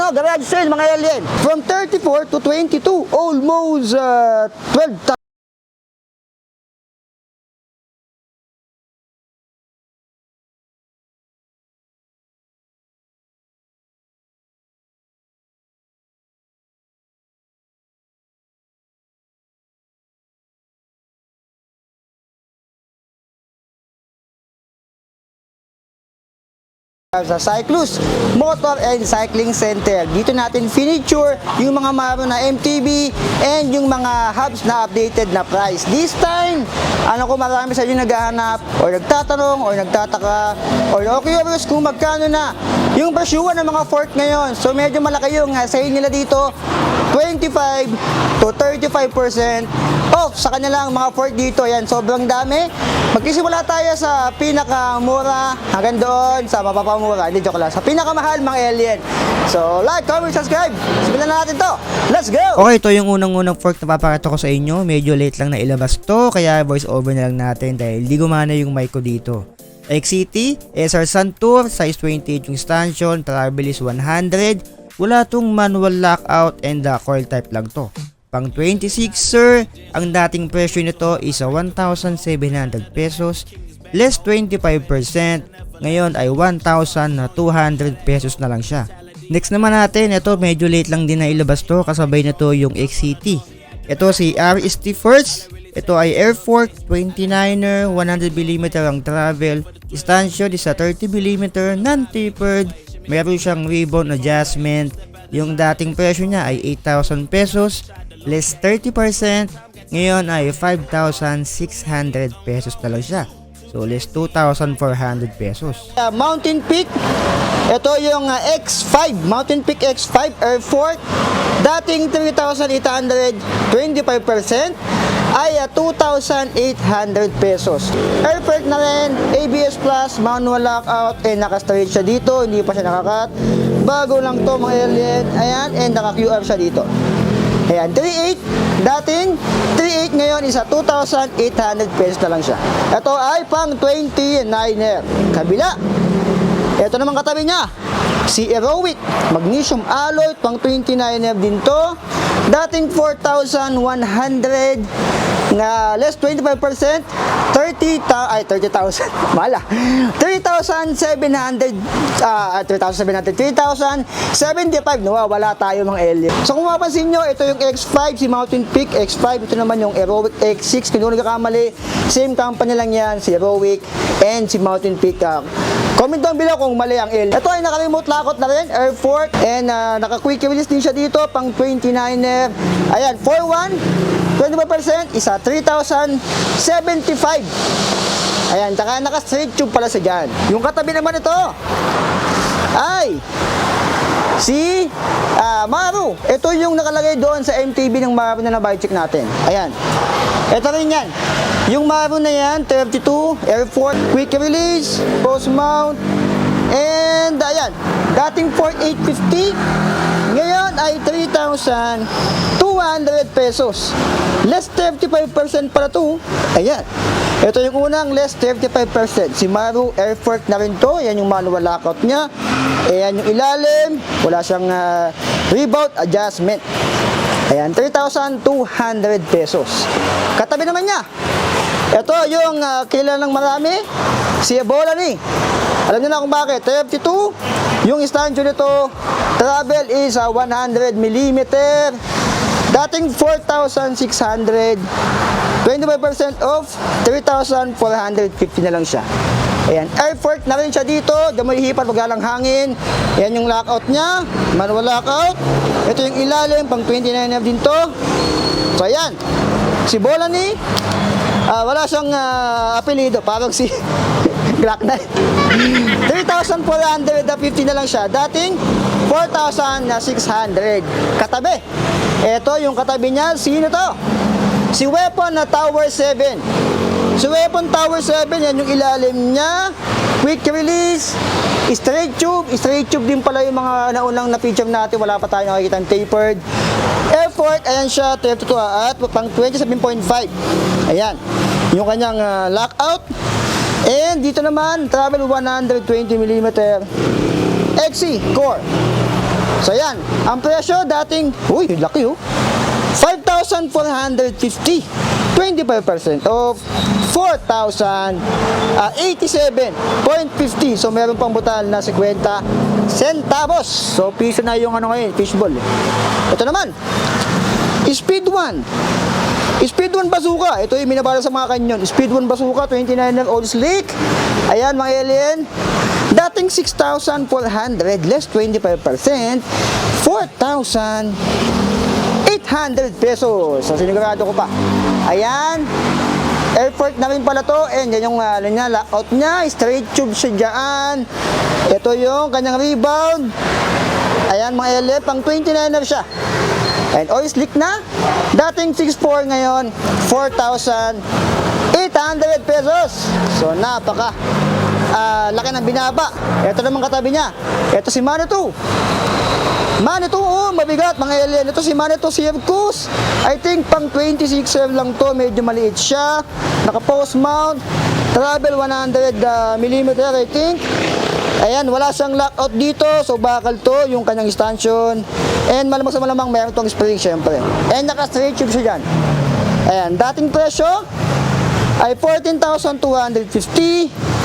ano, garage sale mga alien. From 34 to 22, almost 12,000. Sa Cyclus Motor and Cycling Center. Dito natin finiture yung mga maro na MTB and yung mga hubs na updated na price. This time, marami sa inyo naghahanap o nagtatanong o nagtataka o curious kung magkano na yung presyuhan ng mga fork ngayon. So medyo malaki yung sale nila dito, 25 to 35% off sa kanilang mga fork dito. Yan, sobrang dami. Magsisimula tayo sa pinakamura hanggang doon sa mapapamura. Hindi, joke lang. Sa pinakamahal, mga alien. So, like, comment, subscribe. Simulan na natin to. Let's go! Okay, ito yung unang-unang fork na papakita ko sa inyo. Medyo late lang na ilabas to, kaya voice over na lang natin dahil di gumana yung mic ko dito. XCT, SR Santur, size 28 yung stanchion, travel is 100. Wala tong manual lockout and coil type lang to. Pang 26 sir, ang dating presyo nito is 1,700 pesos, less 25%, ngayon ay 1,200 pesos na lang siya. Next naman natin, ito medyo late lang din na ilabas to, kasabay na to yung XCT. Ito si RST First, ito ay Air Fork 29er, 100mm ang travel, stanchion is a 30mm, non-tapered, meron siyang ribbon adjustment, yung dating presyo niya ay 8,000 pesos, less 30%, ngayon ay 5,600 pesos na lang siya. So less 2,400 pesos. Mountain Peak, ito yung X5, Mountain Peak X5 Air Fork, dating 3,800, 25% ay 2,800 pesos. Air Fork na rin, ABS Plus, manual lockout, naka-straight siya dito, hindi pa siya nakakat. Bago lang to mga alien, ayan, naka-QR siya dito. Ayan, 3.8, dating 3.8 ngayon is 2,800 pesos na lang siya. Ito ay pang 29er. Kabila, ito naman katabi niya, si Heroic Magnesium Alloy, pang 29er din to. Dating 4,100 na less 25%, 30,000, mala, 3,700, 3,075, nawawala tayo mga alien. So kung mapansin nyo, ito yung X5, si Mountain Peak X5, ito naman yung Heroic X6, kung hindi nagkakamali, same company lang yan, si Heroic and si Mountain Peak. Comment down below kung mali ang alien. Ito ay naka-remote lockout na rin, Air Fork, and naka-quick release din siya dito, pang 29er. Ayan, 4,1, 25% isa 3,075. Ayan, tsaka naka-straight tube pala sa dyan. Yung katabi naman ito ay si Maru. Ito yung nakalagay doon sa MTB ng Maru na na-buy check natin. Ayan. Ito rin yan. Yung Maru na yan, 32, Air Fork, quick release, post mount, and ayan, dating 4,850, ngayon ay 3,200 pesos. Less 35% pala to. Ayan. Ito yung unang less 35%. Si Maru Air Fork na rin to. Ayan yung manual lockout niya. Ayan yung ilalim. Wala siyang rebound adjustment. Ayan, 3,200 pesos. Katabi naman niya, ito yung kilalang marami, si Ebola ni. Alam niyo na kung bakit. 32, yung stanchion nito, travel is 100mm. Dating 4,600, 25% off, 3,450 na lang siya. Ayan, Air Fork na rin siya dito, damoy hipat, wag lang hangin. Ayan yung lockout niya, manual lockout. Ito yung ilalim, pang 29er din to. So ayan, si Bola ni, wala siyang apelido, parang si Glock 9. 3,450 na lang siya, dating 4,600. Katabi, ito yung katabi niya, sino to? Si Weapon na Tower 7. Si Weapon Tower 7, yan yung ilalim niya. Quick release, straight tube. Straight tube din pala yung mga naunang na-feature natin. Wala pa tayo nakikita ng tapered. Air Fork, ayan siya, 32 at pang 27.5. Ayan, yung kanyang lockout. And dito naman, travel 120mm XC core. So ayan, ang presyo dating, uy, laki oh. 5,450, 25% of 4,087.50. So meron pang butal na 50 centavos. So piso na yung ano ngayon, fishball. Ito naman, Speed 1. Speed 1 bazooka. Ito yung minabala sa mga kanyon. Speed 1 bazooka, 29er old slick. Ayan mga alien. Dating 6,400 less 25%, 4,800 pesos. So sinigurado ko pa. Ayan. Airport na rin pala to. And yan yung lockout niya. Straight tube siya dyan. Ito yung kanyang rebound. Ayan mga alien. Pang 29er siya. And oil slick na. Dating 6,400 ngayon 4,800 pesos. So napaka laki ng binaba. Ito naman katabi niya. Ito si Manitou. Manitou, oh, mabigat mga alien. Ito si Manitou Circus. I think pang 26 lang to. Medyo maliit siya. Naka post mount. Travel 100mm I think. Ayan, wala siyang lockout dito. So bakal to yung kanyang stanchion. And malamang sa malamang meron tong spring syempre. And naka straight tube siya dyan. Ayan, dating presyo ay 14,250.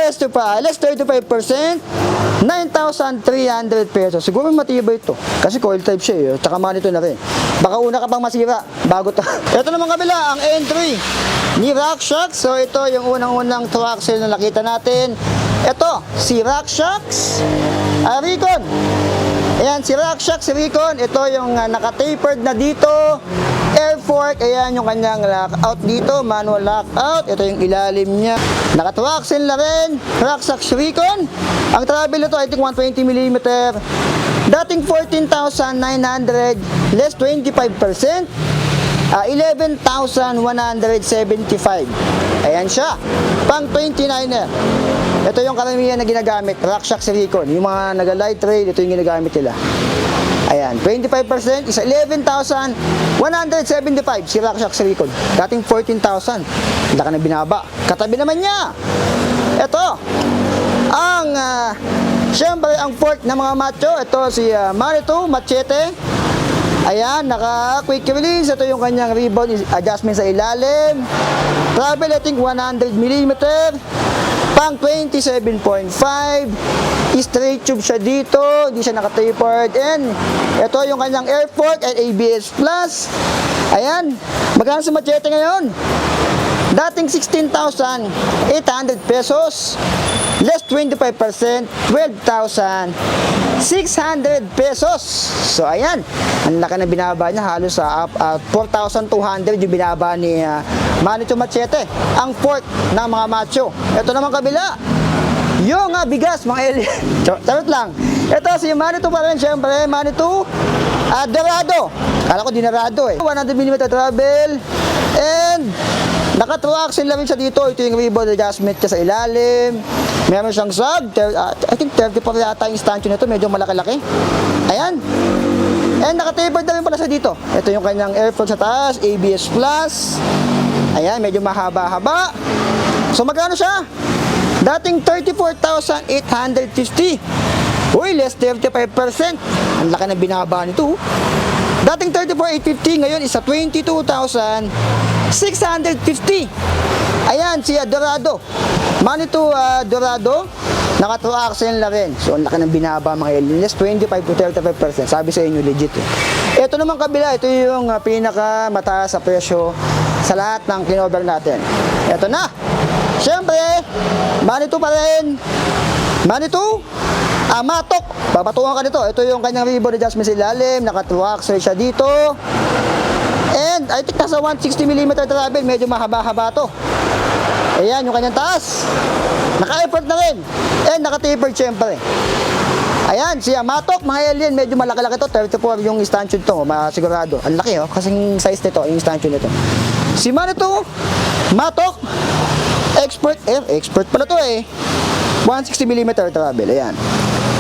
Less 35%, 9,300 pesos. Siguro matibay ito. Kasi coil type siya eh. Tsaka Manitou na rin. Baka una ka pang masira bago to. Ito naman kabila, ang N3 ni RockShox. So ito yung unang-unang truck sale na nakita natin. Ito, si RockShox Recon. Ayan, si RockShox Recon. Ito yung naka-tapered na dito. Air fork, ayan yung kanyang lockout dito, manual lockout. Ito yung ilalim niya. Naka-truxel na rin, RockShox Recon. Ang travel nito I think 120mm. Dating 14,900, less 25%, 11,175. Ayan siya, pang 29er. Ito yung karamihan na ginagamit, RockShox Recon. Yung mga naga-light rail, ito yung ginagamit nila. Ayan, 25% is 11,175 si RockShox Recon. Dating 14,000. Laki na binaba. Katabi naman niya. Ito, ang syempre ang fork ng mga macho. Ito si Manitou Machete. Ayan, naka quick release. Ito yung kanyang rebound adjustment sa ilalim. Travel I think 100mm. Pang 27.5. Straight tube siya dito, hindi siya naka-tapered. And ito yung kanyang air fork and ABS plus. Ayan, magkano sa Machete ngayon? Dating 16,800 pesos, less 25%, 12,600 pesos. So ayan, ang laki na binaba niya, halos sa 4,200 yung binaba ni Manitou Machete, ang fork ng mga macho. Ito naman kabila, yung bigas mga alien. Charot lang. Ito si Manitou pa rin, syempre Manitou Dorado. Kala ko dinarado eh. 100mm travel. And naka-truxel lang rin siya dito. Ito yung rebound adjustment niya sa ilalim. Meron siyang sub. I think 34 yata yung stanchion nito. Medyo malaki-laki. Ayan. And naka-tapered na rin pala siya dito. Ito yung kanyang air fork sa taas. ABS plus. Ayan, medyo mahaba-haba. So magkano siya? Dating 34,850. Uy, less 35%. Ang laki ng binaba nito. Dating 34,850, ngayon isa 22,650. Ayan, si Dorado. Manitou Dorado. Naka-truxel na rin. So, ang laki ng binaba mga alien. Less 25 to 35%. Sabi sa inyo, legit eh. Ito naman kabila. Ito yung pinaka-mataas sa presyo sa lahat ng kinover natin. Ito na. Siyempre, Manitou pa rin. Manitou Matok. Papatukan ka nito. Ito yung kanyang rebound adjustment sa ilalim. Naka-truxel siya dito. And I think nasa 160mm travel. Medyo mahaba-haba to. Ayan yung kanyang taas. Naka-effort na rin. And naka-tapered syempre. Ayan, si Matok, mga alien, medyo malaki-laki to. 34 yung stanchion to, masigurado. Ang laki oh, kasing size nito, yung stanchion nito. Si Manitou Matok, expert pala to eh. 160mm travel, ayan.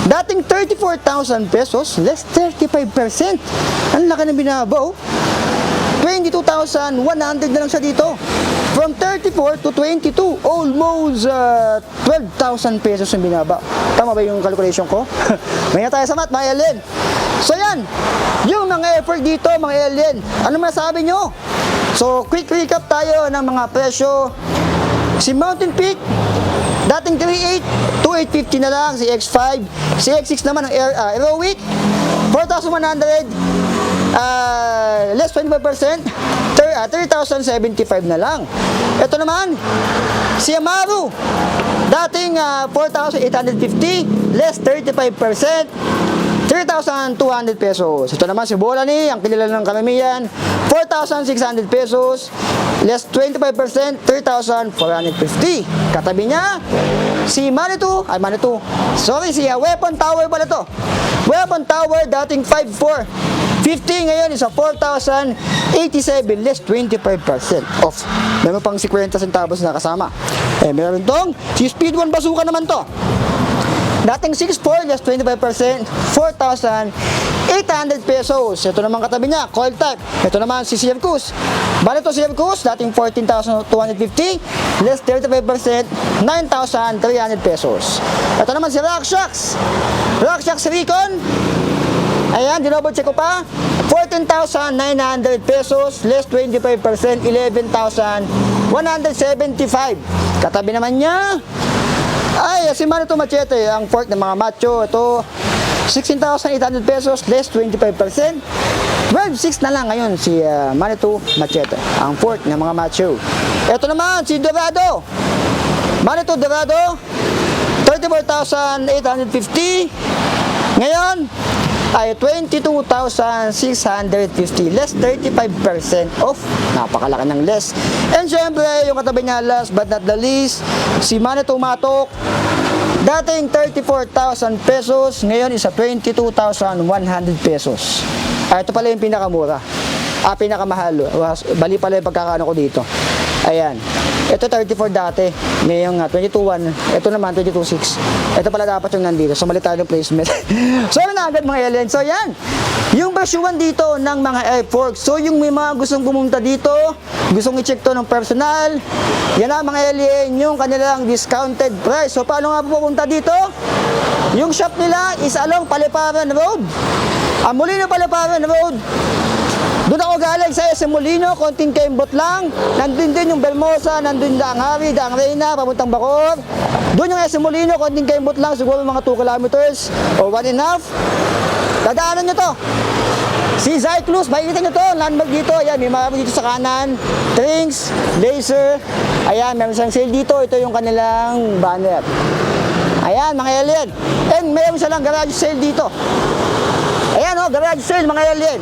Dating 34,000 pesos, less 35%. Ang laki ng binaba oh. 22,100 na lang siya dito. From 34 to 22, almost 12,000 pesos yung binaba. Tama ba yung calculation ko? May tayo sa math, mga alien. So yan, yung mga effort dito, mga alien, ano masasabi nyo? So quick recap tayo ng mga presyo. Si Mountain Peak, dating 3.8, 2.850 na lang. Si X5, si X6 naman ng Aerowick, 4,100, less 25%, 3,075 na lang. Ito naman, si Amaru, dating 4,850, less 35%, 3,200 pesos. Ito naman si Bolani, ang kilala ng karamihan, 4,600 pesos, less 25%, 3,450. Katabi niya, si Manitou, si Weapon Tower pala to. Weapon Tower, dating 5,450, ngayon is 4,087, less 25% off. Meron pang 50 centavos na kasama. Meron tong, si Speed 1 Bazooka naman to. Dating 6,400, less 25%, 4,800 pesos. Ito naman katabi niya, coil type. Ito naman si Circus. Bale ito Circus, dating 14,250, less 35%, 9,300 pesos. Ito naman si RockShox. RockShox Recon. Ayan, dinoble check ko pa. 14,900 pesos, less 25%, 11,175. Katabi naman niya, ay, si Manitou Machete, ang fork ng mga macho. Ito, 16,800 pesos, less 25%. 12,600 na lang ngayon si Manitou Machete, ang fork ng mga macho. Ito naman, si Dorado. Manitou Dorado, 34,850. Ngayon, ay 22,650, less 35% off. Napakalaki ng less. And syempre, yung katabi niya, last but not the least, si Manitou Matok, dating 34,000 pesos, ngayon isa 22,100 pesos. Ito pala yung pinakamura. Pinakamahal. Bali pala yung pagkakaano ko dito. Ayan. Ito 34 dati. Ngayong 22.1. Ito naman 22.6. Ito pala dapat yung nandito. So mali tayo ng placement. So ano na agad mga alien. So yan. Yung version 1 dito ng mga air forks. So yung may mga gustong pumunta dito, gustong i-check to ng personal, yan na mga alien, yung kanilang discounted price. So paano nga pupunta dito? Yung shop nila is along Paliparan Road. Molino Paliparan Road. Doon ako galing sa SM Molino, konting kaimbot lang. Nandun din yung Belmosa, nandun Daang Hari, Daang Reyna, papuntang Bacoor. Doon yung SM Molino, konting kaimbot lang, siguro mga 2 kilometers or 1.5. Dadaanan nyo to. Si Zyklus, makikita nyo to, landmark dito. Ayan, may marami dito sa kanan. Drinks, laser. Ayan, meron siyang sale dito. Ito yung kanilang banner. Ayan, mga alien. And meron silang garage sale dito. Ayan o, garage sale mga alien.